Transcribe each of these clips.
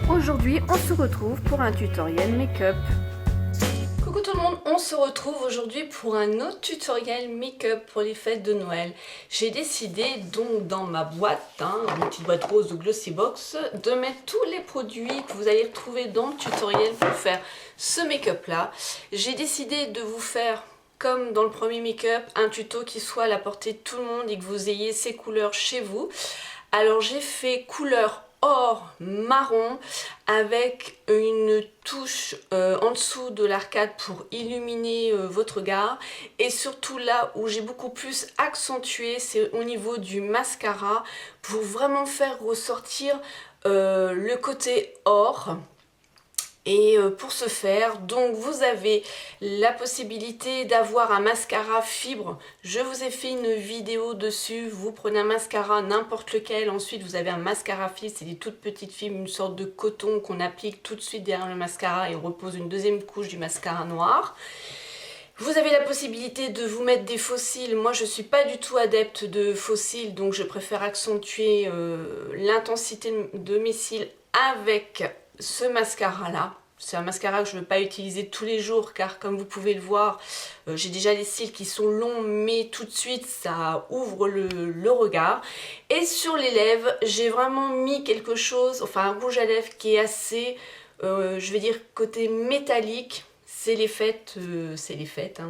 Aujourd'hui, on se retrouve pour un tutoriel make-up. Coucou tout le monde, on se retrouve aujourd'hui pour un autre tutoriel make-up pour les fêtes de Noël. J'ai décidé donc dans ma boîte, une petite boîte rose de Glossybox, de mettre tous les produits que vous allez retrouver dans le tutoriel pour faire ce make-up là. J'ai décidé de vous faire, comme dans le premier make-up, un tuto qui soit à la portée de tout le monde et que vous ayez ces couleurs chez vous. Alors j'ai fait couleur or marron avec une touche en dessous de l'arcade pour illuminer votre regard, et surtout là où j'ai beaucoup plus accentué, c'est au niveau du mascara pour vraiment faire ressortir le côté or. Et pour ce faire, donc vous avez la possibilité d'avoir un mascara fibre. Je vous ai fait une vidéo dessus. Vous prenez un mascara, n'importe lequel. Ensuite, vous avez un mascara fibre. C'est des toutes petites fibres, une sorte de coton qu'on applique tout de suite derrière le mascara et on repose une deuxième couche du mascara noir. Vous avez la possibilité de vous mettre des faux cils. Moi, je ne suis pas du tout adepte de faux cils, donc je préfère accentuer l'intensité de mes cils avec ce mascara là. C'est un mascara que je ne veux pas utiliser tous les jours car comme vous pouvez le voir, j'ai déjà des cils qui sont longs, mais tout de suite ça ouvre le regard. Et sur les lèvres, j'ai vraiment mis quelque chose, enfin un rouge à lèvres qui est assez, je vais dire côté métallique. C'est les fêtes,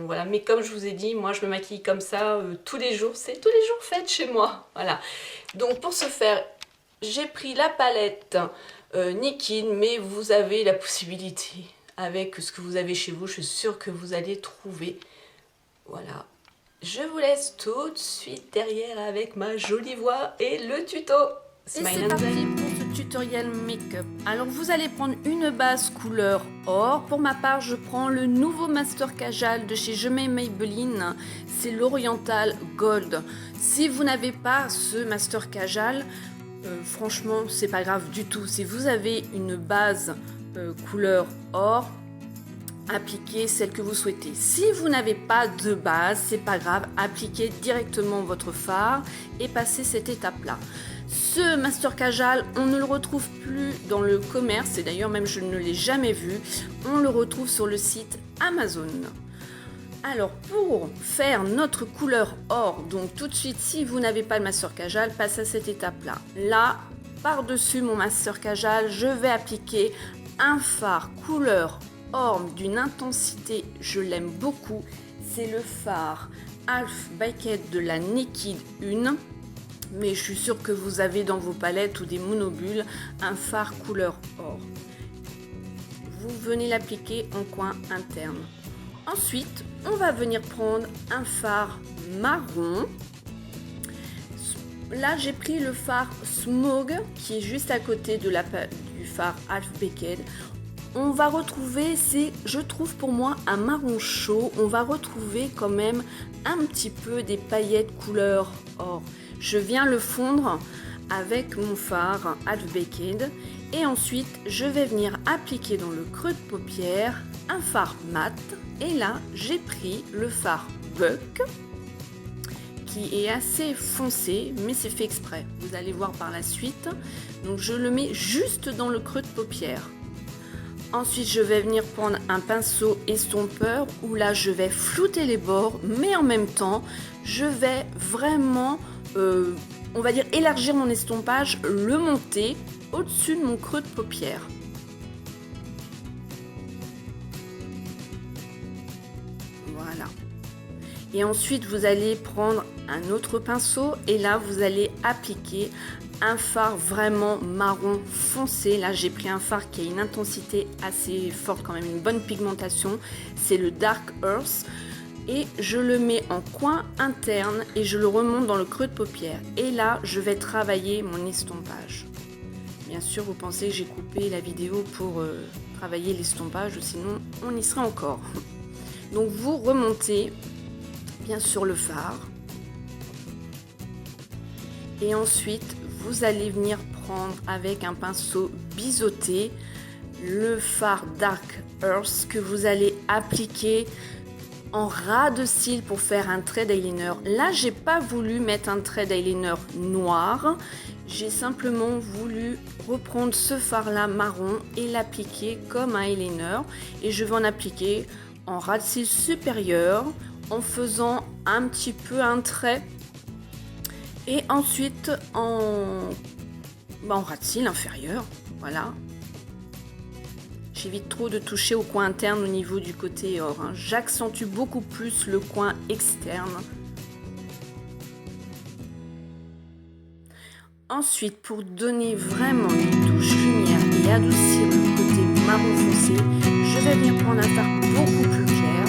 voilà. Mais comme je vous ai dit, moi je me maquille comme ça tous les jours, c'est tous les jours fête chez moi, voilà. Donc pour ce faire, j'ai pris la palette Nikid, mais vous avez la possibilité avec ce que vous avez chez vous, je suis sûre que vous allez trouver. Voilà, je vous laisse tout de suite derrière avec ma jolie voix et le tuto. Et c'est parti pour ce tutoriel make-up. Alors vous allez prendre une base couleur or. Pour ma part, je prends le nouveau Master Kajal de chez Je Mets Maybelline. C'est l'Oriental Gold. Si vous n'avez pas ce Master Kajal, franchement, c'est pas grave du tout. Si vous avez une base couleur or, appliquez celle que vous souhaitez. Si vous n'avez pas de base, c'est pas grave, appliquez directement votre fard et passez cette étape-là. Ce Master Kajal, on ne le retrouve plus dans le commerce, et d'ailleurs même je ne l'ai jamais vu. On le retrouve sur le site Amazon. Alors pour faire notre couleur or, donc tout de suite si vous n'avez pas le Master Kajal, passez à cette étape là. Là, par-dessus mon Master Kajal, je vais appliquer un fard couleur or d'une intensité, je l'aime beaucoup. C'est le fard Half Baked de la Nikid 1. Mais je suis sûre que vous avez dans vos palettes ou des monobulles un fard couleur or. Vous venez l'appliquer en coin interne. Ensuite, on va venir prendre un fard marron. Là, j'ai pris le fard Smog qui est juste à côté de du fard Half Baked. On va retrouver, je trouve pour moi un marron chaud. On va retrouver quand même un petit peu des paillettes couleur or. Je viens le fondre avec mon fard Half Baked et ensuite je vais venir appliquer dans le creux de paupière un fard mat. Et là, j'ai pris le fard Buck qui est assez foncé, mais c'est fait exprès. Vous allez voir par la suite. Donc, je le mets juste dans le creux de paupière. Ensuite, je vais venir prendre un pinceau estompeur où là, je vais flouter les bords, mais en même temps, je vais vraiment, on va dire, élargir mon estompage, le monter au-dessus de mon creux de paupière. Voilà. Et ensuite, vous allez prendre un autre pinceau et là, vous allez appliquer un fard vraiment marron foncé. Là, j'ai pris un fard qui a une intensité assez forte, quand même une bonne pigmentation. C'est le Dark Earth. Et je le mets en coin interne et je le remonte dans le creux de paupière. Et là, je vais travailler mon estompage. Bien sûr, vous pensez que j'ai coupé la vidéo pour travailler l'estompage, sinon on y sera encore. Donc vous remontez bien sûr le fard. Et ensuite, vous allez venir prendre avec un pinceau biseauté le fard Dark Earth que vous allez appliquer en ras de cils pour faire un trait d'eyeliner. Là, j'ai pas voulu mettre un trait d'eyeliner noir. J'ai simplement voulu reprendre ce fard là marron et l'appliquer comme un eyeliner, et je vais en appliquer en ras de cils supérieur en faisant un petit peu un trait, et ensuite en ras de cils inférieur. Voilà, j'évite trop de toucher au coin interne au niveau du côté or, hein. J'accentue beaucoup plus le coin externe. Ensuite, pour donner vraiment une touche lumière et adoucir le côté marron foncé, je vais venir prendre un fard beaucoup plus clair.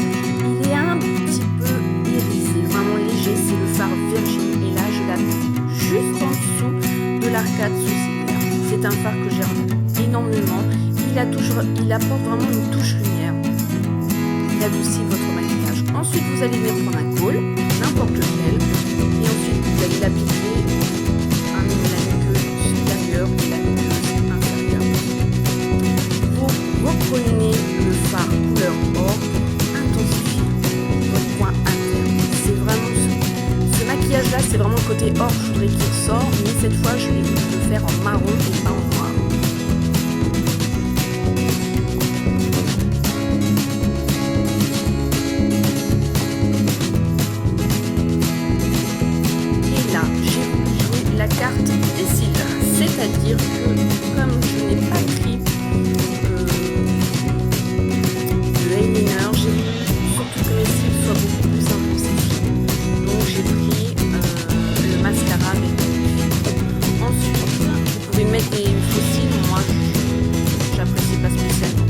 Il est un petit peu irisé, vraiment léger, c'est le fard Virgin. Et là, je l'applique juste en dessous de l'arcade sourcilière. C'est un fard que j'aime énormément. Il apporte vraiment une touche lumière. Il adoucit votre maquillage. Ensuite, vous allez venir prendre un col, n'importe lequel, et ensuite vous allez l'appliquer reprenez le fard couleur or pour intensifier votre coin interne. C'est vraiment ce maquillage là, c'est vraiment le côté or que je voudrais qu'il ressort, mais cette fois je vais le faire en marron et pas en noir. Et là j'ai joué la carte des cils, c'est-à-dire que comme je n'ai pas pris j'ai voulu surtout que mes cils soient beaucoup plus intensifiés. Donc j'ai pris le mascara Maybelline. Ensuite, vous pouvez mettre des faux cils, moi j'apprécie pas spécialement.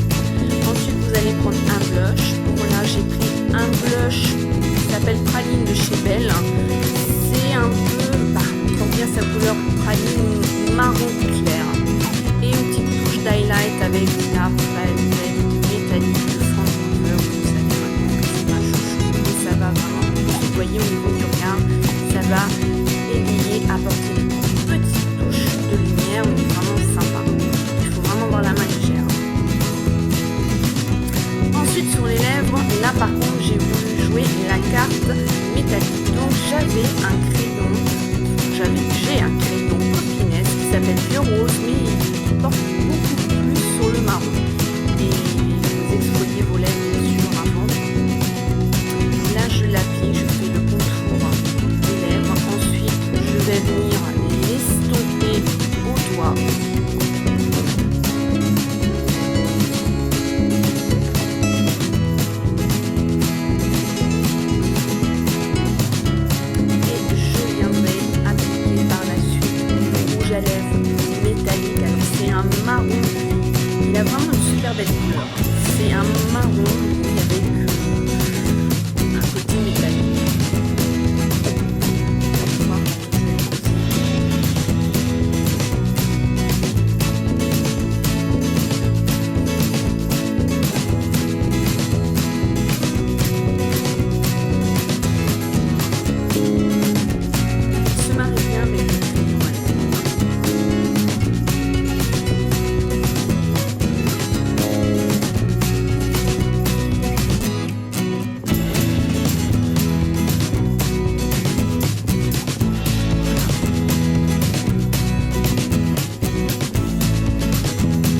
Ensuite, vous allez prendre un blush. Bon, là j'ai pris un blush qui s'appelle Praline de chez Belle. C'est un peu, quand bien sa couleur praline marron clair. Et une petite touche d'highlight avec la palette métallique. Vous voyez au niveau du regard, ça va égayer, apporter une petite touche de lumière, mais vraiment sympa. Il faut vraiment avoir la main légère. Ensuite sur les lèvres, là par contre j'ai voulu jouer la carte métallique. Donc j'ai un crayon copinesse qui s'appelle Vieux Rose, mais il porte beaucoup plus sur le marron. Et vous exfoliez vos lèvres bien sûr avant. Là je l'applique, je fais le contour des lèvres. Ensuite je vais venir l'estomper au doigt. Et je viendrai appliquer par la suite le rouge à lèvres métallique. Alors c'est un marron, il a vraiment une super belle couleur. C'est un marron avec un côté métallique. Se marie bien avec le crayon à lèvres.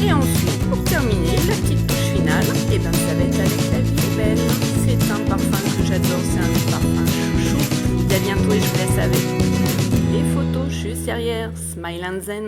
Et ensuite, pour terminer, la petite touche finale, et ben ça va être avec La Vie est Belle. C'est un parfum que j'adore, c'est un parfum chouchou. À bientôt et je vous laisse avec les photos juste derrière. Smile and Zen.